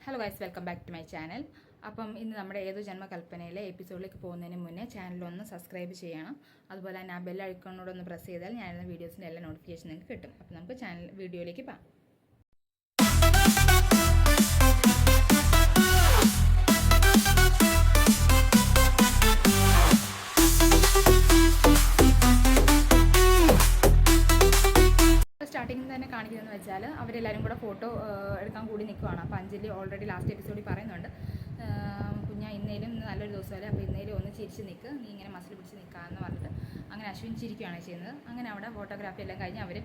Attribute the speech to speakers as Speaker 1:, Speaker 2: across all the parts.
Speaker 1: Hello guys, welcome back to my channel. അപ്പം ഇന്ന് നമ്മുടെ ഏതു ജന്മകൽപ്പനയിലെ എപ്പിസോഡിലേക്ക് പോകുന്നതിന് മുന്നേ ചാനലൊന്ന് സബ്സ്ക്രൈബ് ചെയ്യണം. അതുപോലെ തന്നെ ആ ബെൽ ഐക്കണിനോടൊന്ന് പ്രസ് ചെയ്താൽ ഞാനിരുന്ന വീഡിയോസിൻ്റെ എല്ലാ നോട്ടിഫിക്കേഷൻ നിങ്ങൾക്ക് കിട്ടും. അപ്പം നമുക്ക് ചാനൽ വീഡിയോയിലേക്ക് പോകാം. സ്റ്റാർട്ടിങ്ങിൽ തന്നെ കാണിക്കുന്നതെന്ന് വെച്ചാൽ അവരെല്ലാവരും കൂടെ ഫോട്ടോ എടുക്കാൻ കൂടി നിൽക്കുവാണ്. അപ്പോൾ അഞ്ജലി ഓൾറെഡി ലാസ്റ്റ് എപ്പിസോഡിൽ പറയുന്നുണ്ട്, കുഞ്ഞാ ഇന്നേലും നല്ലൊരു ദിവസമല്ലേ, അപ്പോൾ ഇന്നേലും ഒന്ന് ചിരിച്ച് നിൽക്ക്, നീ ഇങ്ങനെ മസിൽ പിടിച്ച് നിൽക്കാമെന്ന് പറഞ്ഞിട്ട് അങ്ങനെ അശ്വിൻ ചിരിക്കുകയാണ് ചെയ്യുന്നത്. അങ്ങനെ അവിടെ ഫോട്ടോഗ്രാഫി എല്ലാം കഴിഞ്ഞ് അവർ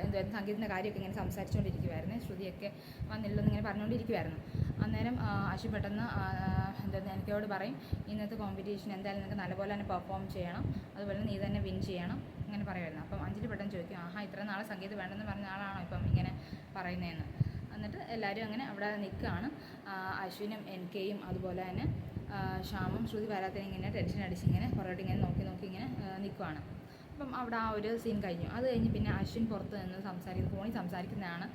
Speaker 1: എന്തായാലും സംഗീതത്തിൻ്റെ കാര്യമൊക്കെ ഇങ്ങനെ സംസാരിച്ചുകൊണ്ടിരിക്കുമായിരുന്നു. ശ്രുതിയൊക്കെ വന്നില്ലെന്ന് ഇങ്ങനെ പറഞ്ഞുകൊണ്ടിരിക്കുമായിരുന്നു. അന്നേരം അശ്വിൻ പെട്ടെന്ന് എനിക്കോട് പറയും, ഇന്നത്തെ കോമ്പറ്റീഷൻ എന്തായാലും നിങ്ങൾക്ക് നല്ലപോലെ തന്നെ പെർഫോം ചെയ്യണം, അതുപോലെ നീ തന്നെ വിൻ ചെയ്യണം അങ്ങനെ പറയുമായിരുന്നു. അപ്പം അഞ്ജലി പെട്ടെന്ന് ചോദിക്കും, ഇത്ര നാളെ സംഗീതം വേണ്ടെന്ന് പറഞ്ഞ ആളാണോ ഇപ്പം ഇങ്ങനെ പറയുന്നതെന്ന്. എന്നിട്ട് എല്ലാവരും അങ്ങനെ അവിടെ നിൽക്കുകയാണ്. അശ്വിനും NKയും അതുപോലെ തന്നെ ശ്യാമും ശ്രുതി വരാത്തതിന് ഇങ്ങനെ ടെൻഷൻ അടിച്ച് ഇങ്ങനെ പുറകോട്ട് ഇങ്ങനെ നോക്കി ഇങ്ങനെ നിൽക്കുവാണ്. അപ്പം അവിടെ ആ ഒരു സീൻ കഴിഞ്ഞു. അത് കഴിഞ്ഞ് പിന്നെ അശ്വിൻ പുറത്ത് നിന്ന് ഫോണിൽ സംസാരിക്കുന്നതാണ്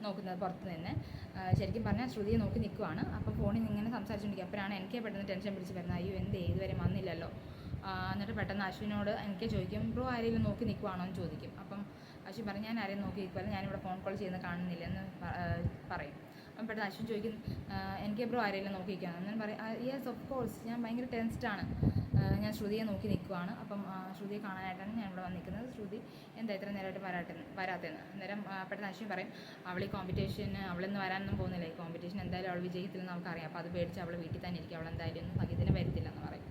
Speaker 1: നോക്കുന്നത്. പുറത്ത് നിന്ന് ശരിക്കും പറഞ്ഞാൽ ശ്രുതിയെ നോക്കി നിൽക്കുവാണ്. അപ്പം ഫോണിൽ ഇങ്ങനെ സംസാരിച്ചുകൊണ്ടിരിക്കും. അപ്പോഴാണ് എനിക്ക് പെട്ടെന്ന് ടെൻഷൻ പിടിച്ച് വരുന്നത്, അയ്യോ ഇതുവരെ വന്നില്ലല്ലോ. എന്നിട്ട് പെട്ടെന്ന് അശ്വിനോട് എനിക്ക് ചോദിക്കും, ബ്രോ ആരെങ്കിലും നോക്കി നിൽക്കുവാണോ എന്ന് ചോദിക്കും. അപ്പം അശ്വിൻ പറയും, ഞാൻ ആരെയും നോക്കി നിൽക്കുമല്ലോ, ഞാനിവിടെ ഫോൺ കോൾ ചെയ്യുന്നത് കാണുന്നില്ലെന്ന് പറയും. അപ്പം പെട്ടെന്ന് അശ്വിൻ ചോദിക്കും, എനിക്ക് ബ്രോ ആരെങ്കിലും നോക്കി നിൽക്കുകയാണ്. അങ്ങനെ പറയും, യെസ് ഓഫ് കോഴ്സ്, ഞാൻ ഭയങ്കര ടെൻസ്ഡാണ്, ഞാൻ ശ്രുതിയെ നോക്കി നിൽക്കുവാണ്. അപ്പം ശ്രുതിയെ കാണാനായിട്ടാണ് ഞാൻ ഇവിടെ വന്നിരിക്കുന്നത്. ശ്രുതി എന്താ ഇത്ര നേരമായിട്ട് വരാത്തതെന്ന്. അന്നേരം പെട്ടെന്ന് അശ്വിൻ പറയും, അവൾ ഈ കോമ്പറ്റീഷന് അവളിന്ന് വരാനൊന്നും പോകുന്നില്ല, ഈ കോമ്പറ്റീഷൻ എന്തായാലും അവൾ വിജയിക്കില്ലെന്ന് നമുക്കറിയാം, അപ്പോൾ അത് പേടിച്ച് അവൾ വീട്ടിൽ തന്നെ ഇരിക്കും, അവൾ എന്തായാലും ഒന്നും സംഗീതത്തിന് വരത്തില്ലെന്ന് പറയും.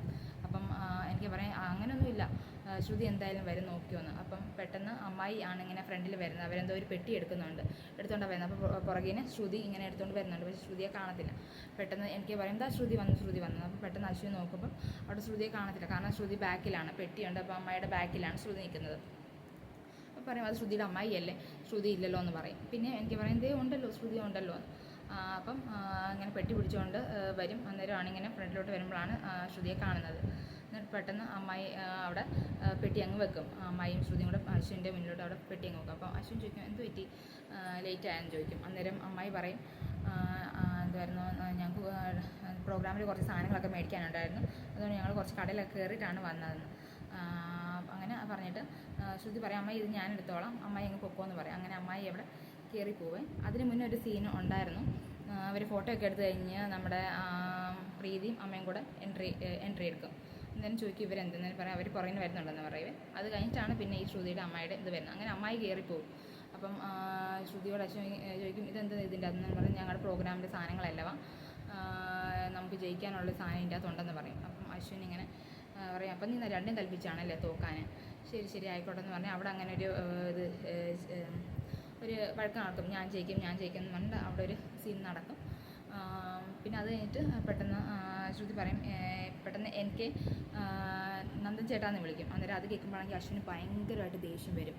Speaker 1: അപ്പം എനിക്ക് പറയാം, അങ്ങനെയൊന്നുമില്ല, ശ്രുതി എന്തായാലും വരും നോക്കിയോന്ന്. അപ്പം പെട്ടെന്ന് അമ്മായി ആണ് ഇങ്ങനെ ഫ്രണ്ടിൽ വരുന്നത്. അവരെന്തോ ഒരു പെട്ടി എടുത്തുകൊണ്ടാണ് വരുന്നത്. അപ്പോൾ പുറകിന് ശ്രുതി ഇങ്ങനെ എടുത്തുകൊണ്ട് വരുന്നുണ്ട്, പക്ഷേ ശ്രുതിയെ കാണത്തില്ല. പെട്ടെന്ന് എനിക്ക് പറയും, എന്താ ശ്രുതി വന്നു. അപ്പോൾ പെട്ടെന്ന് അശ്വിൻ നോക്കുമ്പോൾ അവിടെ ശ്രുതിയെ കാണത്തില്ല, കാരണം ശ്രുതി ബാക്കിലാണ്, പെട്ടിയുണ്ട്. അപ്പോൾ അമ്മയുടെ ബാക്കിലാണ് ശ്രുതി നിൽക്കുന്നത്. അപ്പോൾ പറയും, അത് ശ്രുതിയുടെ അമ്മായിയല്ലേ, ശ്രുതി ഇല്ലല്ലോ എന്ന് പറയും. പിന്നെ എനിക്ക് പറയും, ദേ ഉണ്ടല്ലോ, ശ്രുതി ഉണ്ടല്ലോ എന്ന്. അപ്പം ഇങ്ങനെ പെട്ടി പിടിച്ചുകൊണ്ട് വരും. അന്നേരമാണ് ഇങ്ങനെ ഫ്രണ്ടിലോട്ട് വരുമ്പോഴാണ് ശ്രുതിയെ കാണുന്നത്. എന്നിട്ട് പെട്ടെന്ന് അമ്മായി അവിടെ പെട്ടി അങ്ങ് വെക്കും. അമ്മായിയും ശ്രുതിയും കൂടെ അശ്വിൻ്റെ മുന്നിലോട്ട് അവിടെ പെട്ടി അങ്ങ് വെക്കും. അപ്പോൾ അശ്വിൻ ചോദിക്കും, എന്ത് പറ്റി ലേറ്റ് ആയെന്ന് ചോദിക്കും. അന്നേരം അമ്മായി പറയും, എന്തായിരുന്നു, ഞങ്ങൾക്ക് പ്രോഗ്രാമിൽ കുറച്ച് സാധനങ്ങളൊക്കെ മേടിക്കാനുണ്ടായിരുന്നു, അതുകൊണ്ട് ഞങ്ങൾ കുറച്ച് കടയിലൊക്കെ കയറിയിട്ടാണ് വന്നതെന്ന്. അങ്ങനെ പറഞ്ഞിട്ട് ശ്രുതി പറയും, അമ്മായി ഇത് ഞാൻ എടുത്തോളാം, അമ്മായി അങ്ങ് പൊക്കോന്ന് പറയും. അങ്ങനെ അമ്മായി അവിടെ കയറിപ്പോവേ. അതിന് മുന്നേ ഒരു സീൻ ഉണ്ടായിരുന്നു. അവർ ഫോട്ടോ ഒക്കെ എടുത്തു കഴിഞ്ഞ് നമ്മുടെ പ്രീതിയും അമ്മയും കൂടെ എൻട്രി എടുക്കും. എന്തായാലും ചോദിക്കും, ഇവരെന്തെന്ന് പറയാം, അവർ പുറകിന് വരുന്നുണ്ടെന്ന് പറയുവേ. അത് കഴിഞ്ഞിട്ടാണ് പിന്നെ ഈ ശ്രുതിയുടെ അമ്മായിയുടെ ഇത് വരുന്നത്. അങ്ങനെ അമ്മായി കയറിപ്പോവും. അപ്പം ശ്രുതിയോട് അശ്വിൻ ചോദിക്കും, ഇതെന്ത് ഇതിൻ്റെ അതെന്ന് പറഞ്ഞ്, ഞങ്ങളുടെ പ്രോഗ്രാമിൻ്റെ സാധനങ്ങളല്ലവ, നമുക്ക് ജയിക്കാനുള്ള സാധനം ഇതിൻ്റെ അകത്തുണ്ടെന്ന് പറയും. അപ്പം അശ്വിൻ ഇങ്ങനെ പറയും, അപ്പം നീ രണ്ടും കൽപ്പിച്ചാണല്ലേ തോക്കാൻ, ശരി ആയിക്കോട്ടെ എന്ന് പറഞ്ഞാൽ അവിടെ അങ്ങനെ ഒരു വഴക്ക് നടക്കും, ഞാൻ ജയിക്കും എന്ന് പറഞ്ഞിട്ട് അവിടെ ഒരു സീൻ നടക്കും. പിന്നെ അത് കഴിഞ്ഞിട്ട് പെട്ടെന്ന് ശ്രുതി പറയും, പെട്ടെന്ന് എനിക്ക് നന്ദൻ ചേട്ടാന്ന് വിളിക്കും. അന്നേരം അത് കേൾക്കുമ്പോഴാണെങ്കിൽ അശ്വിന് ഭയങ്കരമായിട്ട് ദേഷ്യം വരും.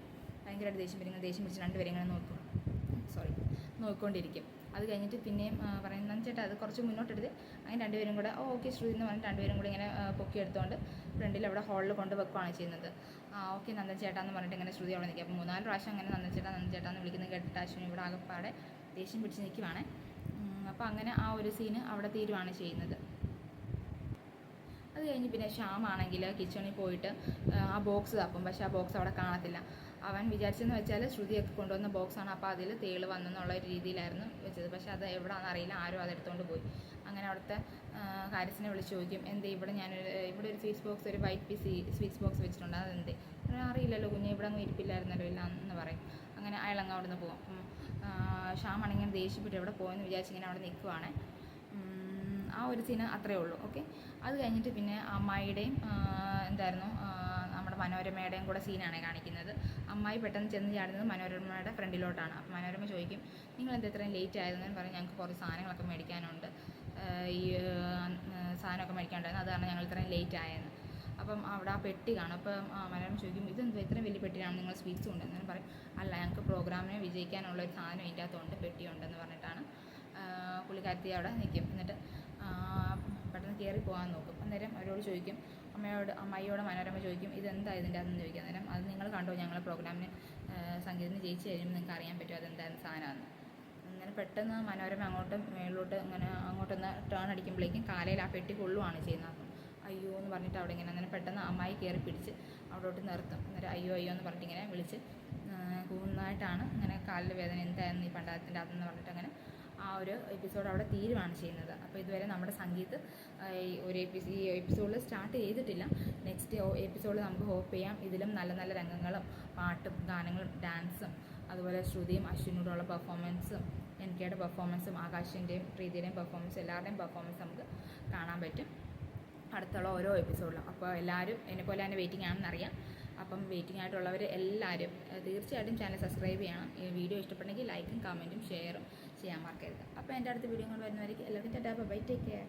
Speaker 1: ദേഷ്യം പിടിച്ച് രണ്ടുപേരും ഇങ്ങനെ നോക്കിക്കൊണ്ടിരിക്കും. അത് കഴിഞ്ഞിട്ട് പിന്നെയും പറയും, നന്ദൻ ചേട്ടാ അത് കുറച്ച് മുന്നോട്ടെടുത്ത്, അങ്ങനെ രണ്ടുപേരും കൂടെ ഓക്കെ ശ്രുതി എന്ന് പറഞ്ഞിട്ട് രണ്ടുപേരും കൂടി ഇങ്ങനെ പൊക്കിയെടുത്തുകൊണ്ട് ഫ്രണ്ടിൽ അവിടെ ഹാളിൽ കൊണ്ട് വെക്കുകയാണ് ചെയ്യുന്നത്. ഓക്കെ നന്ദൻ ചേട്ടാ എന്ന് പറഞ്ഞിട്ട് ഇങ്ങനെ ശ്രുതി അവിടെ നിൽക്കും. അപ്പോൾ 3-4 പ്രാവശ്യം അങ്ങനെ നന്ദൻ ചേട്ടാ എന്ന് വിളിക്കുന്നത് കേട്ടിട്ട് അശ്വിൻ ഇവിടെ ആകെപ്പാടെ ദേഷ്യം പിടിച്ച് നിൽക്കുവാണ്. അപ്പോൾ അങ്ങനെ ആ ഒരു സീന് അവിടെ തീരുവാണ് ചെയ്യുന്നത്. അത് കഴിഞ്ഞ് പിന്നെ ശ്യാമാണെങ്കിൽ കിച്ചണിൽ പോയിട്ട് ആ ബോക്സ് തപ്പും, പക്ഷേ ആ ബോക്സ് അവിടെ കാണത്തില്ല. അവൻ വിചാരിച്ചെന്ന് വെച്ചാൽ ശ്രുതിയൊക്കെ കൊണ്ടുവന്ന ബോക്സാണ്, അപ്പോൾ അതിൽ തേള് വന്നെന്നുള്ള ഒരു രീതിയിലായിരുന്നു വെച്ചത്. പക്ഷേ അത് എവിടെയാണെന്ന് അറിയില്ല, ആരും അതെടുത്തുകൊണ്ട് പോയി. അങ്ങനെ അവിടുത്തെ കാര്യസ്ഥനെ വിളിച്ച് ചോദിക്കും, എന്തേ ഇവിടെ ഇവിടെ ഒരു ഒരു വൈറ്റ് പീസ് സ്വീറ്റ്സ് ബോക്സ് വെച്ചിട്ടുണ്ട്, അതെന്തേ? അറിയില്ലല്ലോ കുഞ്ഞ്, ഇവിടെ അങ്ങ് ഇരിപ്പില്ലായിരുന്നല്ലോ ഇല്ല എന്ന് പറയും. അങ്ങനെ അയാളങ്ങ് അവിടെ നിന്ന് പോകും. ശ്യാമാണെങ്കിൽ ദേഷ്യപ്പെട്ട് എവിടെ പോയെന്ന് വിചാരിച്ചിങ്ങനെ അവിടെ നിൽക്കുവാണ്. ആ ഒരു സീന് അത്രയേ ഉള്ളൂ. ഓക്കെ. അത് കഴിഞ്ഞിട്ട് പിന്നെ അമ്മായിയുടെയും എന്തായിരുന്നു നമ്മുടെ മനോരമയുടെയും കൂടെ സീനാണ് കാണിക്കുന്നത്. അമ്മായി പെട്ടെന്ന് ചെന്ന് ചാടുന്നത് മനോരമയുടെ ഫ്രണ്ടിലോട്ടാണ്. അപ്പം മനോരമ ചോദിക്കും, നിങ്ങൾ എന്താ ഇത്രയും ലേറ്റ് ആയതെന്ന് പറഞ്ഞ്, ഞങ്ങൾക്ക് കുറച്ച് സാധനങ്ങളൊക്കെ മേടിക്കാനുണ്ട്, ഈ സാധനമൊക്കെ മേടിക്കാനുണ്ടായിരുന്നു, അത് കാരണം ഞങ്ങൾ ഇത്രയും ലേറ്റ് ആയെന്ന്. അപ്പം അവിടെ ആ പെട്ടി കാണും. അപ്പം മനോരമ ചോദിക്കും, ഇതെന്താ ഇത്രയും വലിയ പെട്ടിയാണ്, നിങ്ങൾ സ്വീറ്റ്സ് ഉണ്ടെന്ന് പറയും. അല്ല, ഞങ്ങൾക്ക് പ്രോഗ്രാമിന് വിജയിക്കാനുള്ള ഒരു സാധനം ഇതിൻ്റെ അകത്തുണ്ട്, പെട്ടിയുണ്ടെന്ന് പറഞ്ഞിട്ടാണ് പുള്ളിക്കാരത്തി അവിടെ നിൽക്കും. എന്നിട്ട് പെട്ടെന്ന് കയറി പോകാൻ നോക്കും. അന്നേരം അവരോട് ചോദിക്കും, അമ്മായിയോട് മനോരമ ചോദിക്കും, ഇതെന്താ ഇതിൻ്റെ അതെന്ന് ചോദിക്കും. അന്നേരം അത് നിങ്ങൾ കണ്ടോ, ഞങ്ങൾ പ്രോഗ്രാമിന് സംഗീതത്തിന് ജയിച്ച് കഴിയുമ്പോൾ നിങ്ങൾക്ക് അറിയാൻ പറ്റും അതെന്തായിരുന്നു സാധനമാണെന്ന്. അങ്ങനെ പെട്ടെന്ന് മനോരമ അങ്ങോട്ടും മേളിലോട്ട് ഇങ്ങനെ അങ്ങോട്ടൊന്ന് ടേൺ അടിക്കുമ്പോഴേക്കും കാലയിൽ ആ പെട്ടി കൊള്ളുവാണ് ചെയ്യുന്നത്. അപ്പം അയ്യോ എന്ന് പറഞ്ഞിട്ട് അവിടെ ഇങ്ങനെ അങ്ങനെ പെട്ടെന്ന് അമ്മായി കയറി പിടിച്ച് അവിടോട്ട് നിർത്തും. അന്നേരം അയ്യോ അയ്യോ എന്ന് പറഞ്ഞിട്ട് ഇങ്ങനെ വിളിച്ച് കൂടുന്നതായിട്ടാണ് ഇങ്ങനെ കാലിൽ വേദന എന്തായിരുന്നു ഈ പണ്ടാരത്തിൻ്റെ അതെന്ന് പറഞ്ഞിട്ട് അങ്ങനെ ആ ഒരു എപ്പിസോഡ് അവിടെ തീരുവാണ് ചെയ്യുന്നത്. അപ്പോൾ ഇതുവരെ നമ്മുടെ സംഗീത് ഈ എപ്പിസോഡിൽ സ്റ്റാർട്ട് ചെയ്തിട്ടില്ല. നെക്സ്റ്റ് എപ്പിസോഡിൽ നമുക്ക് ഹോപ്പ് ചെയ്യാം ഇതിലും നല്ല നല്ല രംഗങ്ങളും പാട്ടും ഗാനങ്ങളും ഡാൻസും അതുപോലെ ശ്രുതിയും അശ്വിനോടുള്ള പെർഫോമൻസും എനിക്കയുടെ പെർഫോമൻസും ആകാശിൻ്റെയും പ്രീതിയുടെയും പെർഫോമൻസും എല്ലാവരുടെയും പെർഫോമൻസ് നമുക്ക് കാണാൻ പറ്റും അടുത്തുള്ള ഓരോ എപ്പിസോഡിലും. അപ്പോൾ എല്ലാവരും എന്നെപ്പോലെ തന്നെ വെയിറ്റിംഗ് ആണെന്നറിയാം. അപ്പം വെയിറ്റിംഗ് ആയിട്ടുള്ളവർ എല്ലാവരും തീർച്ചയായിട്ടും ചാനൽ സബ്സ്ക്രൈബ് ചെയ്യണം. ഈ വീഡിയോ ഇഷ്ടപ്പെട്ടെങ്കിൽ ലൈക്കും കമൻറ്റും ഷെയറും ചെയ്യാൻ മറക്കരുത്. അപ്പോൾ എൻ്റെ അടുത്ത വീഡിയോ കൊണ്ട് വരുന്നവരേക്ക് എല്ലാവർക്കും ടാറ്റാ ബൈ, ടേക്ക് കെയർ.